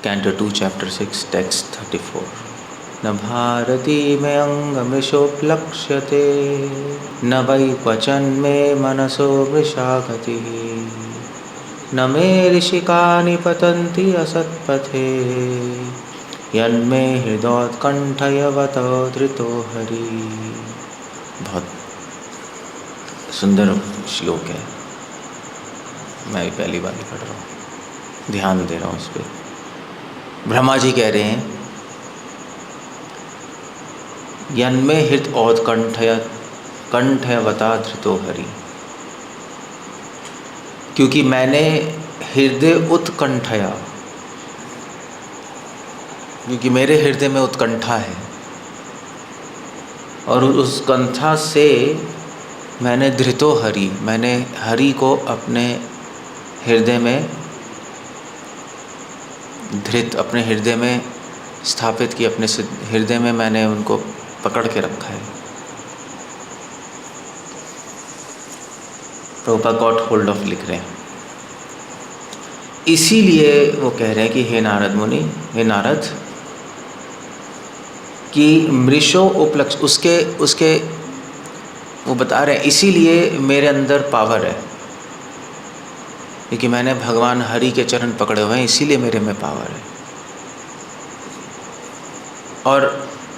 Canto 2, Chapter 6, Text 34. न भारती मे अंगमृषोपलक्ष्यते, न वै क्वचन मे मनसो वृषागतिः, न मे ऋषिका निपतन्ति असत्पथे, यन्मे हृदोत्कण्ठयवतो धृतो हरि। बहुत सुंदर श्लोक है, मैं भी पहली बार पढ़ रहा हूँ, ध्यान दे रहा हूँ उस पर। ब्रह्मा जी कह रहे हैं, यन्मे हृत कंठयवता धृतो हरि, क्योंकि मैंने हृदय उत्कंठया, क्योंकि मेरे हृदय में उत्कंठा है और उस कंठा से मैंने धृतो हरि, मैंने हरि को अपने हृदय में धृत, अपने हृदय में स्थापित की, अपने हृदय में मैंने उनको पकड़ के रखा है। प्रभुपाद गॉट होल्ड ऑफ लिख रहे हैं। इसीलिए वो कह रहे हैं कि हे नारद मुनि, हे नारद, कि मृषो उपलक्ष्य, उसके वो बता रहे हैं, इसीलिए मेरे अंदर पावर है, क्योंकि मैंने भगवान हरि के चरण पकड़े हुए हैं, इसीलिए मेरे में पावर है। और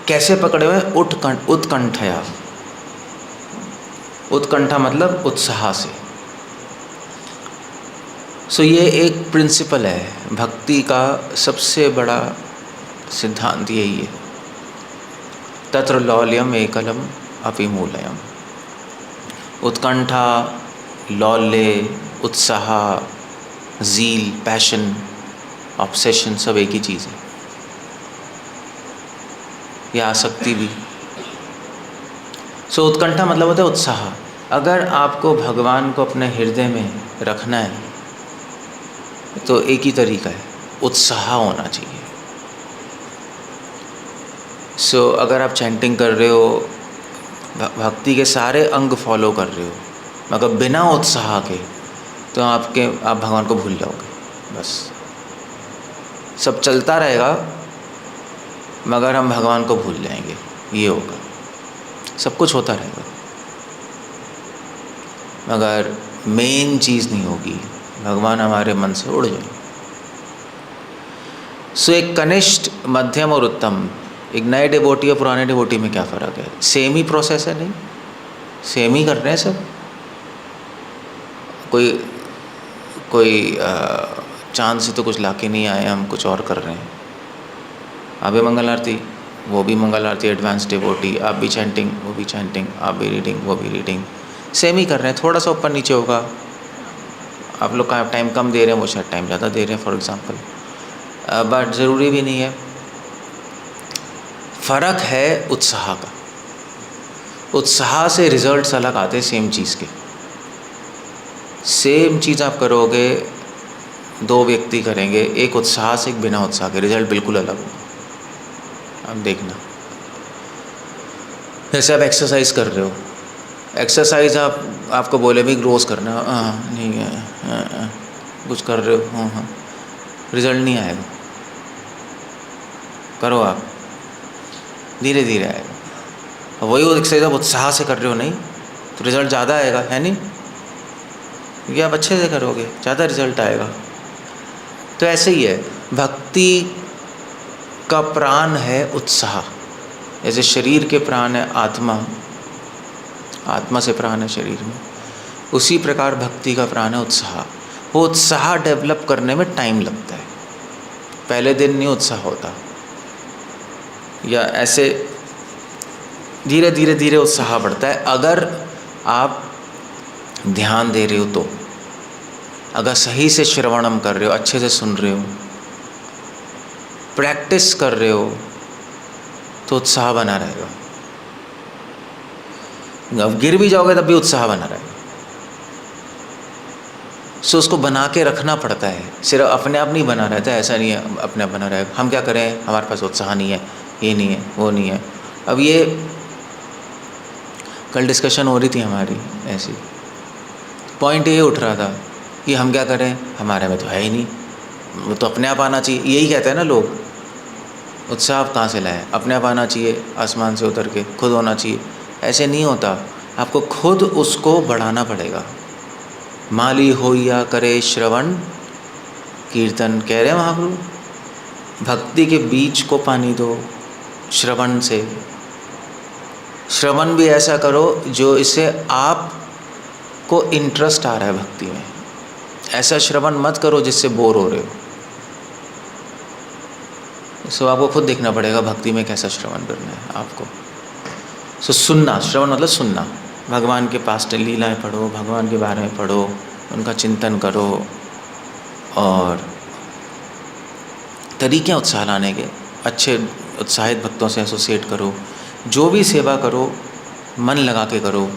कैसे पकड़े हुए हैं? उत्कंठया, उत्कंठा मतलब उत्साह से। सो ये एक प्रिंसिपल है, भक्ति का सबसे बड़ा सिद्धांत यही है। तत्र लौल्यम एकलम अपि मूलयम। उत्कंठा, लौल्य, उत्साह, ज़ील, पैशन, ऑब्सेशन सब एक ही चीज़ है, या आसक्ति भी। सो उत्कंठा मतलब होता है उत्साह। अगर आपको भगवान को अपने हृदय में रखना है तो एक ही तरीका है, उत्साह होना चाहिए। सो अगर आप चैंटिंग कर रहे हो, भक्ति के सारे अंग फॉलो कर रहे हो, मगर बिना उत्साह के, तो आप भगवान को भूल जाओगे। बस सब चलता रहेगा मगर हम भगवान को भूल जाएंगे, ये होगा। सब कुछ होता रहेगा मगर मेन चीज़ नहीं होगी, भगवान हमारे मन से उड़ जाए। सो एक कनिष्ठ, मध्यम और उत्तम, एक नए डिवोटी और पुराने डिवोटी में क्या फ़र्क है? सेम ही प्रोसेस है, नहीं सेम ही कर रहे हैं सब। कोई चांद से तो कुछ लाके नहीं आए, हम कुछ और कर रहे हैं। आप भी मंगल आरती, वो भी मंगल आरती, एडवांस डिवोटी, आप भी चैंटिंग, वो भी चैंटिंग, आप भी रीडिंग, वो भी रीडिंग, सेम ही कर रहे हैं। थोड़ा सा ऊपर नीचे होगा, आप लोग का टाइम कम दे रहे हैं, वो शायद टाइम ज़्यादा दे रहे हैं फॉर एग्ज़ाम्पल, बट ज़रूरी भी नहीं है। फ़र्क है उत्साह का। उत्साह से रिजल्ट्स अलग आते हैं सेम चीज़ के। सेम चीज़ आप करोगे, दो व्यक्ति करेंगे, एक उत्साह से एक बिना उत्साह के, रिजल्ट बिल्कुल अलग होगा। आप देखना, जैसे आप एक्सरसाइज कर रहे हो, एक्सरसाइज आपको बोले भी रोज़ करना, नहीं है, कुछ कर रहे हो, हाँ, रिजल्ट नहीं आएगा। करो आप, धीरे धीरे आएगा। वही एक्सरसाइज आप उत्साह से कर रहे हो, नहीं तो रिजल्ट ज़्यादा आएगा, है नहीं? क्योंकि आप अच्छे से करोगे, ज़्यादा रिजल्ट आएगा। तो ऐसे ही है, भक्ति का प्राण है उत्साह। जैसे शरीर के प्राण है आत्मा, आत्मा से प्राण है शरीर में, उसी प्रकार भक्ति का प्राण है उत्साह। वो उत्साह डेवलप करने में टाइम लगता है, पहले दिन नहीं उत्साह होता, या ऐसे धीरे धीरे धीरे उत्साह बढ़ता है। अगर आप ध्यान दे रहे हो तो, अगर सही से श्रवणम कर रहे हो, अच्छे से सुन रहे हो, प्रैक्टिस कर रहे हो, तो उत्साह बना रहेगा। अब गिर भी जाओगे तब भी उत्साह बना रहेगा। सो उसको बना के रखना पड़ता है, सिर्फ अपने आप नहीं बना रहता है, ऐसा नहीं है अपने आप बना रहेगा। हम क्या करें, हमारे पास उत्साह नहीं है, ये नहीं है, वो नहीं है। अब ये कल डिस्कशन हो रही थी हमारी, ऐसी पॉइंट ये उठ रहा था कि हम क्या करें, हमारे में तो है ही नहीं, वो तो अपने आप आना चाहिए, यही कहते हैं ना लोग। उत्साह आप कहाँ से लाएं? अपने आप आना चाहिए, आसमान से उतर के खुद होना चाहिए। ऐसे नहीं होता, आपको खुद उसको बढ़ाना पड़ेगा। माली होइया करे श्रवण कीर्तन, कह रहे हैं महाप्रभु, भक्ति के बीज को पानी दो श्रवण से। श्रवण भी ऐसा करो जो इससे आपको इंटरेस्ट आ रहा है भक्ति में। ऐसा श्रवण मत करो जिससे बोर हो रहे हो। सो आपको खुद देखना पड़ेगा भक्ति में कैसा श्रवण करना है आपको। सो सुनना, श्रवण मतलब सुनना। भगवान के पास लीलाएं पढ़ो, भगवान के बारे में पढ़ो, उनका चिंतन करो और तरीके उत्साह लाने के, अच्छे उत्साहित भक्तों से एसोसिएट करो। जो भी सेवा करो मन लगा के करो,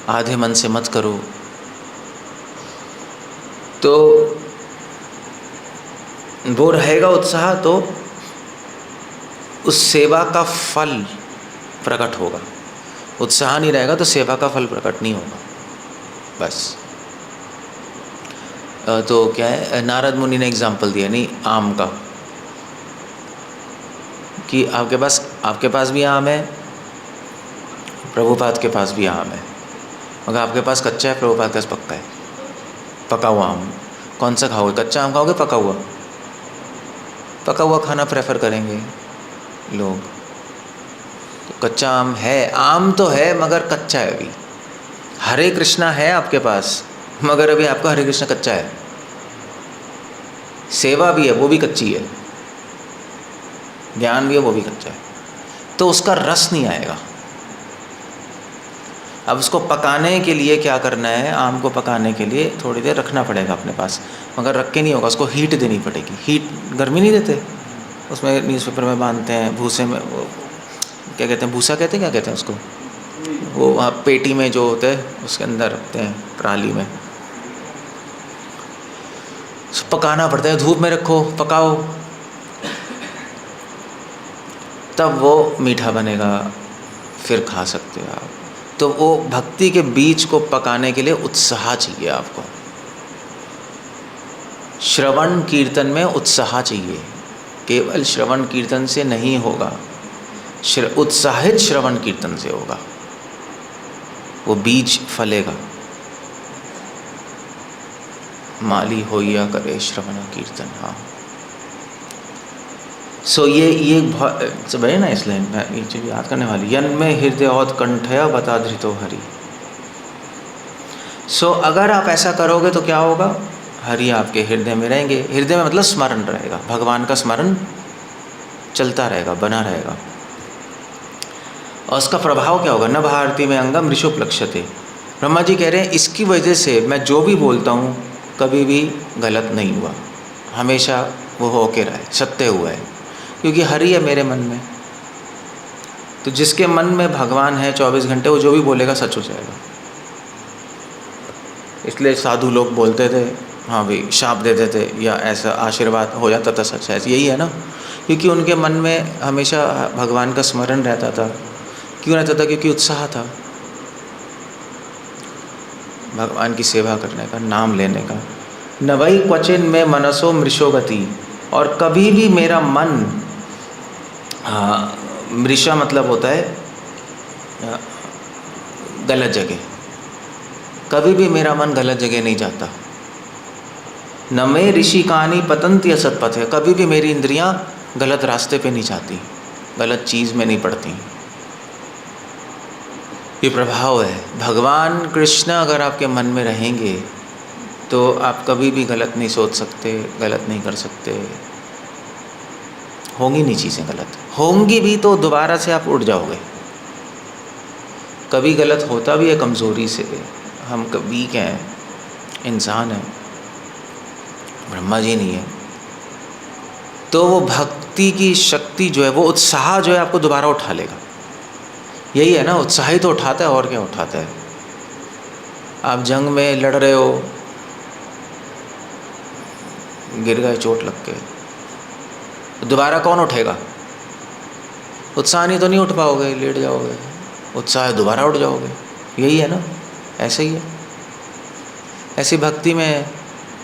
आधे मन से मत करो। तो वो रहेगा उत्साह, तो उस सेवा का फल प्रकट होगा। उत्साह नहीं रहेगा तो सेवा का फल प्रकट नहीं होगा। बस तो क्या है, नारद मुनि ने एग्जाम्पल दिया नहीं आम का, कि आपके पास भी आम है, प्रभुपाद के पास भी आम है, मगर आपके पास कच्चा है, प्रभुपाद के पास पक्का है, पका हुआ आम। कौन सा खाओगे, कच्चा आम खाओगे पका हुआ? पका हुआ खाना प्रेफर करेंगे लोग। तो कच्चा आम है, आम तो है मगर कच्चा है अभी। हरे कृष्णा है आपके पास मगर अभी आपका हरे कृष्णा कच्चा है। सेवा भी है, वो भी कच्ची है। ज्ञान भी है, वो भी कच्चा है। तो उसका रस नहीं आएगा। अब उसको पकाने के लिए क्या करना है, आम को पकाने के लिए थोड़ी देर रखना पड़ेगा अपने पास, मगर रख के नहीं होगा, उसको हीट देनी पड़ेगी। हीट, गर्मी नहीं देते उसमें, न्यूज़पेपर में बांधते हैं, भूसे में, वो क्या कहते हैं, भूसा कहते हैं, क्या कहते हैं उसको, वो वहाँ पेटी में जो होते हैं उसके अंदर रखते हैं, पराली में। पकाना पड़ता है, धूप में रखो, पकाओ, तब वो मीठा बनेगा, फिर खा सकते हो आप। तो वो भक्ति के बीज को पकाने के लिए उत्साह चाहिए आपको। श्रवण कीर्तन में उत्साह चाहिए, केवल श्रवण कीर्तन से नहीं होगा, उत्साहित श्रवण कीर्तन से होगा, वो बीज फलेगा। माली होइया करे श्रवण कीर्तन। हाँ, सो ये सब है ना, इसलिए ये चीज़ याद करने वाली। यन में हृदय और कंठया बता धृतो हरि। सो अगर आप ऐसा करोगे तो क्या होगा, हरि आपके हृदय में रहेंगे। हृदय में मतलब स्मरण रहेगा, भगवान का स्मरण चलता रहेगा, बना रहेगा। और उसका प्रभाव क्या होगा, न भारती में अंगम ऋषोपलक्ष्यते। ब्रह्मा जी कह रहे हैं इसकी वजह से मैं जो भी बोलता हूँ कभी भी गलत नहीं हुआ, हमेशा वो होके रहा है, सत्य हुआ है, क्योंकि हरि है मेरे मन में। तो जिसके मन में भगवान है 24 घंटे, वो जो भी बोलेगा सच हो जाएगा। इसलिए साधु लोग बोलते थे, हाँ भाई शाप देते थे या ऐसा आशीर्वाद हो जाता था सच है, यही है ना, क्योंकि उनके मन में हमेशा भगवान का स्मरण रहता था। क्यों रहता था? क्योंकि उत्साह था भगवान की सेवा करने का, नाम लेने का। नवई क्वचिन में मनसो मृषोगति, और कभी भी मेरा मन, मृषा मतलब होता है गलत जगह, कभी भी मेरा मन गलत जगह नहीं जाता। न मे ऋषिकानी पतंती असत्पथ है, कभी भी मेरी इंद्रियां गलत रास्ते पे नहीं जाती, गलत चीज़ में नहीं पड़ती। ये प्रभाव है। भगवान कृष्ण अगर आपके मन में रहेंगे तो आप कभी भी गलत नहीं सोच सकते, गलत नहीं कर सकते। होंगी नहीं चीज़ें गलत, होंगी भी तो दोबारा से आप उठ जाओगे। कभी गलत होता भी है कमज़ोरी से, हम वीक हैं, इंसान हैं, ब्रह्मा जी नहीं है। तो वो भक्ति की शक्ति जो है, वो उत्साह जो है आपको दोबारा उठा लेगा। यही है ना, उत्साह ही तो उठाता है, और क्या उठाता है। आप जंग में लड़ रहे हो, गिर गए चोट लग के, दोबारा कौन उठेगा? उत्साह नहीं तो नहीं उठ पाओगे, लेट जाओगे। उत्साह है दोबारा उठ जाओगे। यही है ना, ऐसे ही है। ऐसी भक्ति में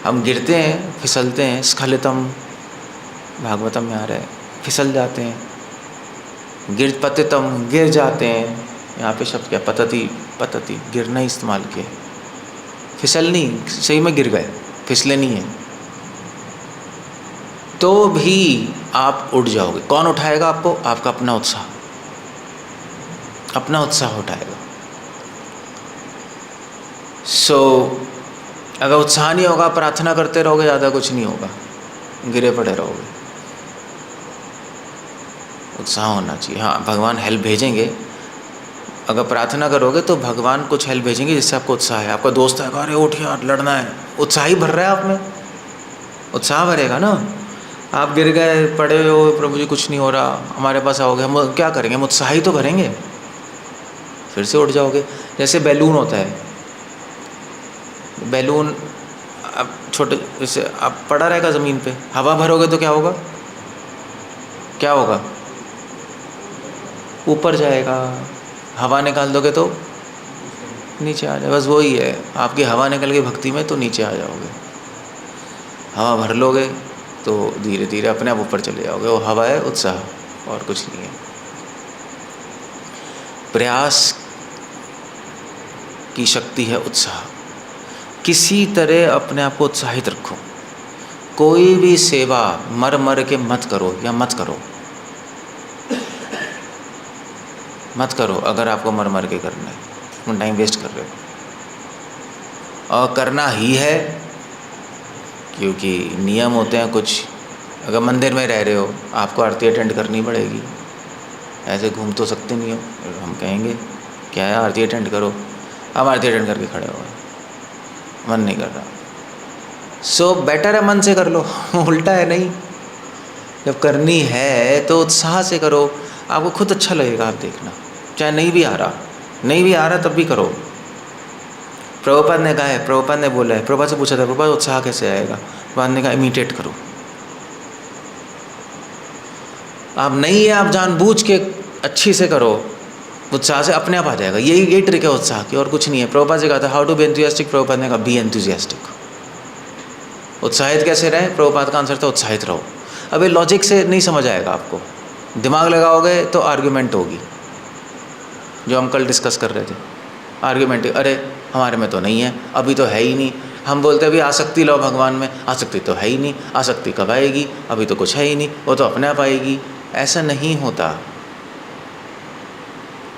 हम गिरते हैं, फिसलते हैं, स्खलितम भागवतम में आ रहा है, फिसल जाते हैं, गिर पतितम गिर जाते हैं। यहाँ पे शब्द क्या, पतति, पतति गिरना ही इस्तेमाल किया, फिसल नहीं, सही में गिर गए, फिसले नहीं है, तो भी आप उठ जाओगे। कौन उठाएगा आपको? आपका अपना उत्साह, अपना उत्साह उठाएगा। अगर उत्साह नहीं होगा, प्रार्थना करते रहोगे, ज़्यादा कुछ नहीं होगा, गिरे पड़े रहोगे। उत्साह होना चाहिए। हाँ, भगवान हेल्प भेजेंगे। अगर प्रार्थना करोगे तो भगवान कुछ हेल्प भेजेंगे जिससे आपको उत्साह है। आपका दोस्त है, अरे उठ यार लड़ना है, उत्साह ही भर रहा है आप में, उत्साह भरेगा ना। आप गिर गए, पड़े हो, प्रभु जी कुछ नहीं हो रहा, हमारे पास आओगे, हम क्या करेंगे? हम उत्साह ही तो भरेंगे, फिर से उठ जाओगे। जैसे बैलून होता है, बैलून अब छोटे, जैसे आप पड़ा रहेगा ज़मीन पे, हवा भरोगे तो क्या होगा? क्या होगा? ऊपर जाएगा। हवा निकाल दोगे तो नीचे आ जाए। बस वही है, आपकी हवा निकल गई भक्ति में तो नीचे आ जाओगे, हवा भर लोगे तो धीरे धीरे अपने आप ऊपर चले जाओगे। वो हवा है उत्साह, और कुछ नहीं है। प्रयास की शक्ति है उत्साह। किसी तरह अपने आप को उत्साहित रखो। कोई भी सेवा मर मर के मत करो, या मत करो, मत करो। अगर आपको मर मर के करना है, तुम टाइम वेस्ट कर रहे हो। और करना ही है, क्योंकि नियम होते हैं कुछ। अगर मंदिर में रह रहे हो, आपको आरती अटेंड करनी पड़ेगी, ऐसे घूम तो सकते नहीं हो। हम कहेंगे क्या है, आरती अटेंड करो, हम आरती अटेंड करके खड़े हो गए, मन नहीं कर रहा। बेटर है मन से कर लो उल्टा है नहीं। जब करनी है तो उत्साह से करो, आपको खुद अच्छा लगेगा। आप देखना, चाहे नहीं भी आ रहा तब भी करो। प्रभुपाद ने कहा है, प्रभुपाद ने बोला है, प्रभुपाद से पूछा था, प्रभुपाद उत्साह कैसे आएगा? प्रभुपाद ने कहा इमिटेट करो। आप नहीं है, आप जानबूझ के अच्छी से करो, उत्साह से अपने आप आ जाएगा। यही ट्रिक है उत्साह की, और कुछ नहीं है। प्रभुपाद से कहा था how to be enthusiastic, Prabhupad ने कहा बी एंथुसियास्टिक। उत्साहित कैसे रहे? प्रभुपाद का आंसर था उत्साहित रहो। अब ये लॉजिक से नहीं समझ आएगा आपको, दिमाग लगाओगे तो आर्ग्यूमेंट होगी, जो हम कल डिस्कस कर रहे थे। आर्ग्यूमेंट, अरे हमारे में तो नहीं है, अभी तो है ही नहीं। हम बोलते अभी आसक्ति लो भगवान में, आसक्ति तो है ही नहीं, आसक्ति कब आएगी, अभी तो कुछ है ही नहीं, वो तो अपने आप आएगी। ऐसा नहीं होता,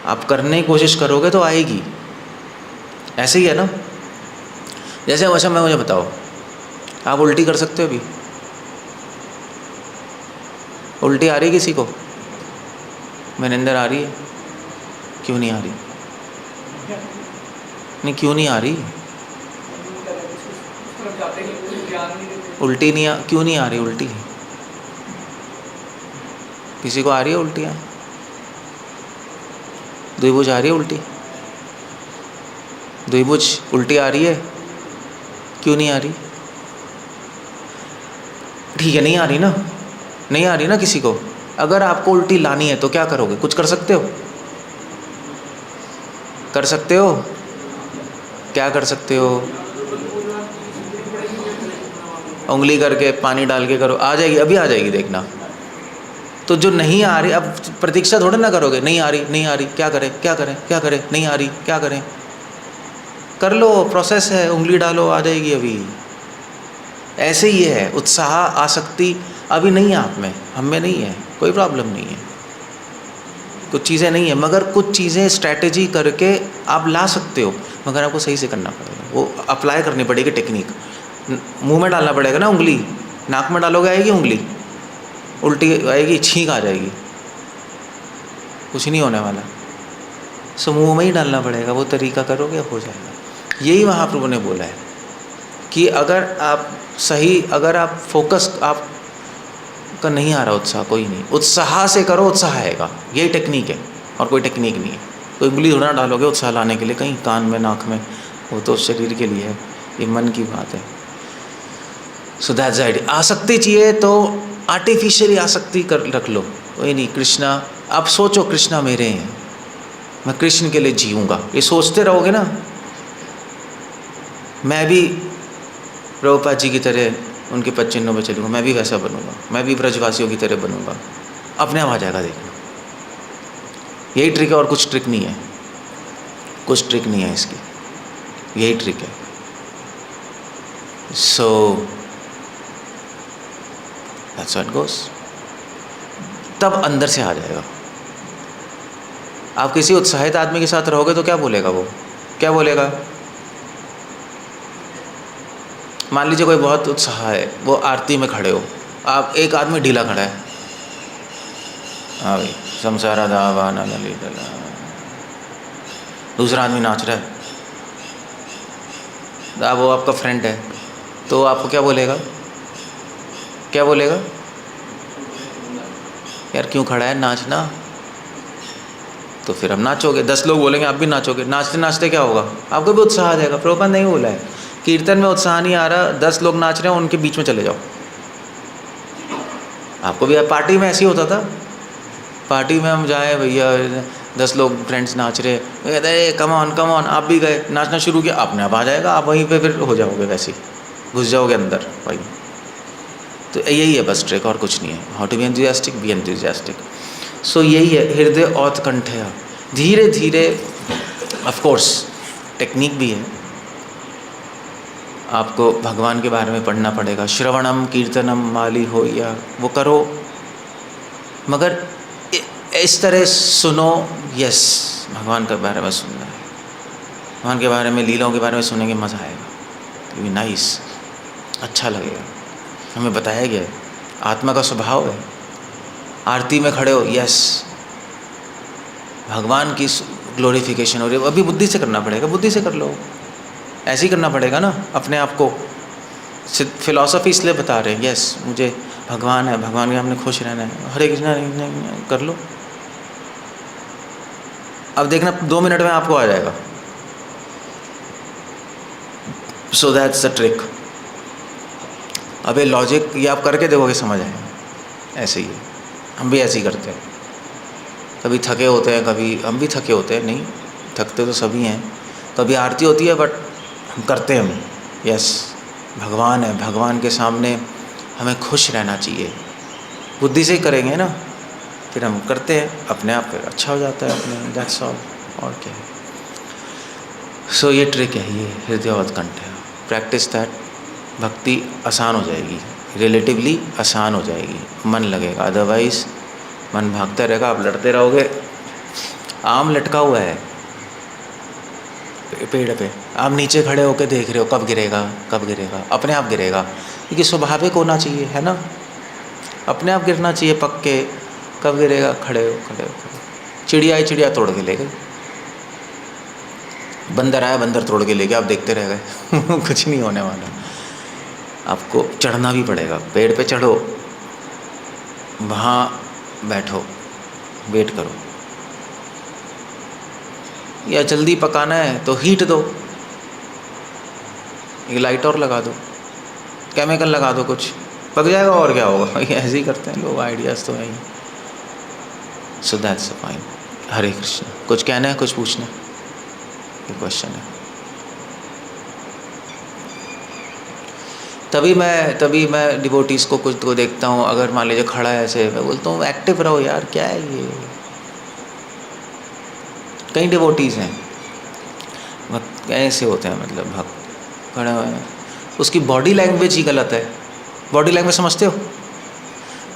आप करने की कोशिश करोगे तो आएगी। ऐसे ही है ना। जैसे अच्छा मैं मुझे बताओ, आप उल्टी कर सकते हो? अभी उल्टी आ रही है किसी को? मेरे अंदर आ रही है? क्यों नहीं आ रही? नहीं, क्यों नहीं आ रही? उल्टी नहीं क्यों नहीं आ रही उल्टी? किसी को आ रही है उल्टियाँ? द्विभुज आ रही है उल्टी? द्विभुज उल्टी आ रही है? क्यों नहीं आ रही? ठीक है, नहीं आ रही ना, नहीं आ रही ना किसी को। अगर आपको उल्टी लानी है तो क्या करोगे? कुछ कर सकते हो? कर सकते हो? क्या कर सकते हो? उंगली करके पानी डाल के करो, आ जाएगी, अभी आ जाएगी, देखना। तो जो नहीं आ रही, अब प्रतीक्षा थोड़ा ना करोगे, नहीं आ रही, नहीं आ रही, क्या करें क्या करें क्या करें, नहीं आ रही क्या करें? कर लो, प्रोसेस है, उंगली डालो, आ जाएगी अभी। ऐसे ही है उत्साह, आसक्ति अभी नहीं है आप में, हम में नहीं है, कोई प्रॉब्लम नहीं है, कुछ चीज़ें नहीं है, मगर कुछ चीज़ें स्ट्रैटेजी करके आप ला सकते हो, मगर आपको सही से करना पड़ेगा। वो अप्लाई करनी पड़ेगी टेक्निक। मुंह में डालना पड़ेगा ना उंगली, नाक में डालोगे आएगी उंगली? उल्टी आएगी, छींक आ जाएगी, कुछ नहीं होने वाला। सो मुँह में ही डालना पड़ेगा, वो तरीका करोगे हो जाएगा। यही महाप्रभु ने बोला है कि अगर आप सही, अगर आप फोकस, आप का नहीं आ रहा उत्साह, कोई नहीं, उत्साह से करो, उत्साह आएगा। यही टेक्निक है, और कोई टेक्निक नहीं है। कोई उंगली थोड़ा डालोगे उत्साह लाने के लिए कहीं कान में, नाक में, वो तो शरीर के लिए है, ये मन की बात है। So that's idea. आसक्ति चाहिए तो आर्टिफिशियली आसक्ति कर रख लो, कोई नहीं। कृष्णा, आप सोचो कृष्णा मेरे हैं, मैं कृष्ण के लिए जीऊँगा, ये सोचते रहोगे ना। मैं भी प्रभुपाद जी की तरह उनके पद चिन्हों पर चलूँगा, मैं भी वैसा बनूँगा, मैं भी ब्रजवासियों की तरह बनूँगा, अपने आप आ जाएगा। देखना, यही ट्रिक है और कुछ ट्रिक नहीं है, कुछ ट्रिक नहीं है इसकी, यही ट्रिक है। So that's how it goes. तब अंदर से आ जाएगा। आप किसी उत्साहित आदमी के साथ रहोगे तो क्या बोलेगा वो, क्या बोलेगा? मान लीजिए कोई बहुत उत्साह है, वो आरती में खड़े हो, आप एक आदमी ढीला खड़ा है, हाँ भाई संसारा दावा ना लली डला, दूसरा आदमी नाच रहा है, वो आपका फ्रेंड है, तो आपको क्या बोलेगा, क्या बोलेगा? यार क्यों खड़ा है, नाचना। तो फिर हम नाचोगे, 10 लोग बोलेंगे आप भी नाचोगे, नाचते नाचते क्या होगा, आपको भी उत्साह आ जाएगा। प्रभुपाद नहीं बोला है कीर्तन में उत्साह नहीं आ रहा, 10 लोग नाच रहे हैं उनके बीच में चले जाओ। आपको भी पार्टी में ऐसे ही होता था, पार्टी में हम जाए भैया 10 लोग फ्रेंड्स नाच रहे, कहते हैं कम ऑन कम ऑन, आप भी गए, नाचना शुरू किया, अपने आप आ जाएगा, आप वहीं पे फिर हो जाओगे, वैसे ही घुस जाओगे अंदर वही। तो यही है बस ट्रिक, और कुछ नहीं है। How to be enthusiastic, be enthusiastic. So यही है, हृदय औत्कंठया। धीरे धीरे, ऑफ कोर्स टेक्निक भी है, आपको भगवान के बारे में पढ़ना पड़ेगा, श्रवणम कीर्तनम माली हो या वो करो, मगर इस तरह सुनो। यस, भगवान के बारे में सुनना है, भगवान के बारे में, लीलाओं के बारे में सुनेंगे, मज़ा आएगा, भी नाइस, अच्छा लगेगा। हमें बताया गया है, आत्मा का स्वभाव है। आरती में खड़े हो, यस भगवान की ग्लोरिफिकेशन हो रही है, अभी बुद्धि से करना पड़ेगा, बुद्धि से कर लो, ऐसे ही करना पड़ेगा ना अपने आप को। फिलॉसफी इसलिए बता रहे हैं, यस मुझे भगवान है, भगवान के हमने खुश रहना है, हरे कृष्णा कर लो। अब देखना 2 मिनट में आपको आ जाएगा। सो दैट्स द ट्रिक। अब ये लॉजिक ये आप करके देखोगे, समझ आएगा। ऐसे ही है, हम भी ऐसे ही करते हैं, कभी थके होते हैं, कभी हम भी थके होते हैं, नहीं थकते तो सभी हैं, कभी आरती होती है बट हम करते हैं, हम यस भगवान है, भगवान के सामने हमें खुश रहना चाहिए, बुद्धि से ही करेंगे ना, फिर हम करते हैं, अपने आप फिर अच्छा हो जाता है अपने, दैट्स ऑल, और क्या है। सो ये ट्रिक है, ये हृदय उत्कंठ है, प्रैक्टिस दैट, भक्ति आसान हो जाएगी, रिलेटिवली आसान हो जाएगी, मन लगेगा, अदरवाइज मन भागता रहेगा, आप लड़ते रहोगे। आम लटका हुआ है पेड़ पे, आप नीचे खड़े होकर देख रहे हो कब गिरेगा, कब गिरेगा, अपने आप गिरेगा, क्योंकि स्वाभाविक होना चाहिए, है ना, अपने आप गिरना चाहिए पक्के, कब गिरेगा, खड़े हो खड़े हो खड़े। चिड़िया आई, चिड़िया तोड़ के ले गई, बंदर आया, बंदर तोड़ के ले गया, आप देखते रह गए कुछ नहीं होने वाला। आपको चढ़ना भी पड़ेगा, पेड़ पे चढ़ो, वहाँ बैठो, वेट करो, या जल्दी पकाना है तो हीट दो, एक लाइट और लगा दो, केमिकल लगा दो, कुछ पक जाएगा, और क्या होगा ऐसे ही करते हैं लोग, आइडियाज़ तो है ही। So that's the point. Hare Krishna. कुछ कहना है, कुछ पूछना है, ये क्वेश्चन है। तभी मैं डिवोटीज़ को कुछ को देखता हूँ, अगर मान लीजिए खड़ा है ऐसे, मैं बोलता हूँ एक्टिव रहो यार, क्या है ये। कई डिवोटीज़ हैं भक्त ऐसे होते हैं, मतलब भक्त खड़े हुए हैं, उसकी बॉडी लैंग्वेज ही गलत है। बॉडी लैंग्वेज समझते हो?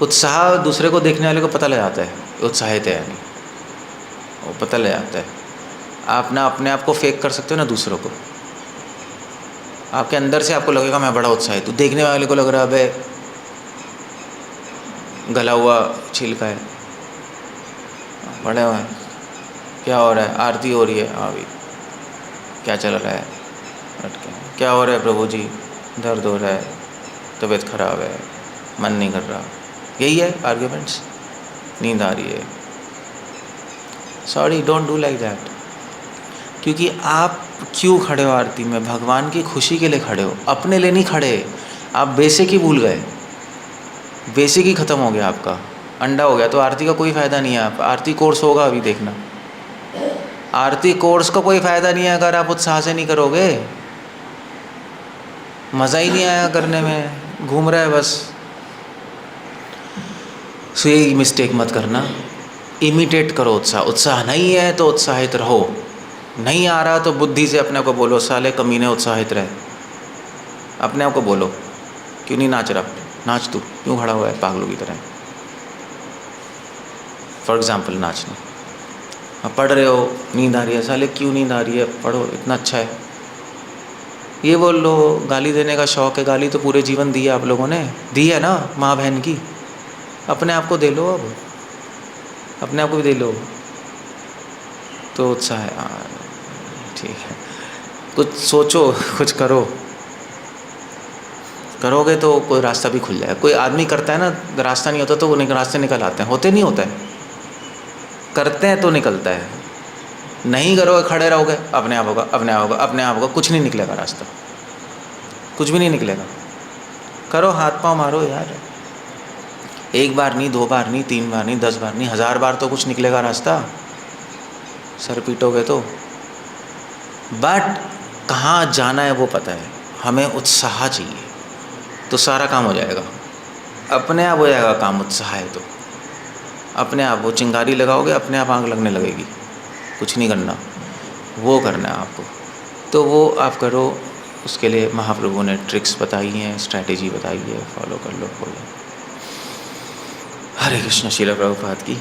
उत्साह दूसरे को देखने वाले को पता लग जाता है उत्साहित है, यानी वो पता लग जाता है। आप ना अपने आप को फेक कर सकते हो ना दूसरों को, आपके अंदर से आपको लगेगा मैं बड़ा उत्साहित हूँ, देखने वाले को लग रहा है अबे गला हुआ छिलका है, बड़े हुए हैं, क्या हो रहा है, आरती हो रही है, हाँ भाई क्या चल रहा है, क्या हो रहा है प्रभु जी, दर्द हो रहा है, तबीयत खराब है, मन नहीं कर रहा, यही है आर्ग्यूमेंट्स, नींद आ रही है। Sorry, don't do like that. क्योंकि आप क्यों खड़े हो आरती में? भगवान की खुशी के लिए खड़े हो, अपने लिए नहीं खड़े। आप बेसिक ही भूल गए, बेसिक ही ख़त्म हो गया, आपका अंडा हो गया, तो आरती का कोई फ़ायदा नहीं है। आप आरती कोर्स होगा अभी देखना, आरती कोर्स का कोई फ़ायदा नहीं है अगर आप उत्साह से नहीं करोगे। मज़ा ही नहीं आया करने में, घूम रहा है बस। सो ये मिस्टेक मत करना, इमिटेट करो उत्साह। उत्साह नहीं है तो उत्साहित रहो, नहीं आ रहा तो बुद्धि से अपने को बोलो साले कमीने उत्साहित रहे। अपने आप को बोलो, क्यों नहीं नाच रहा, नाच तू, क्यों खड़ा हुआ है पागलों की तरह। फॉर एग्ज़ाम्पल नाचना। आप पढ़ रहे हो, नींद आ रही है, साले क्यों नींद आ रही है, पढ़ो, इतना अच्छा है। ये बोल लो गाली देने का शौक़ है, गाली तो पूरे जीवन दी है आप लोगों ने, दी है ना माँ बहन की, अपने आप को दे लो, अब अपने आप को भी दे लो तो उत्साह है। ठीक है, कुछ सोचो, कुछ करो, करोगे तो कोई रास्ता भी खुल जाएगा। कोई आदमी करता है ना, रास्ता नहीं होता तो वो रास्ते निकल आते हैं, होते नहीं होता है, करते हैं तो निकलता है। नहीं करोगे, खड़े रहोगे, अपने आप होगा, अपने आप होगा, अपने आप होगा, कुछ नहीं निकलेगा रास्ता, कुछ भी नहीं निकलेगा। करो, हाथ पाँव मारो यार, एक बार नहीं, 2 बार नहीं, 3 बार नहीं, 10 बार नहीं, 1000 बार तो कुछ निकलेगा रास्ता, सर पीटोगे तो। बट कहाँ जाना है वो पता है, हमें उत्साह चाहिए तो सारा काम हो जाएगा, अपने आप हो जाएगा काम। उत्साह है तो अपने आप, वो चिंगारी लगाओगे अपने आप आग लगने लगेगी, कुछ नहीं करना, वो करना है आपको। तो वो आप करो, उसके लिए महाप्रभु ने ट्रिक्स बताई हैं, स्ट्रैटेजी बताई है, फॉलो कर लो। हरे कृष्ण। श्रील प्रभुपाद की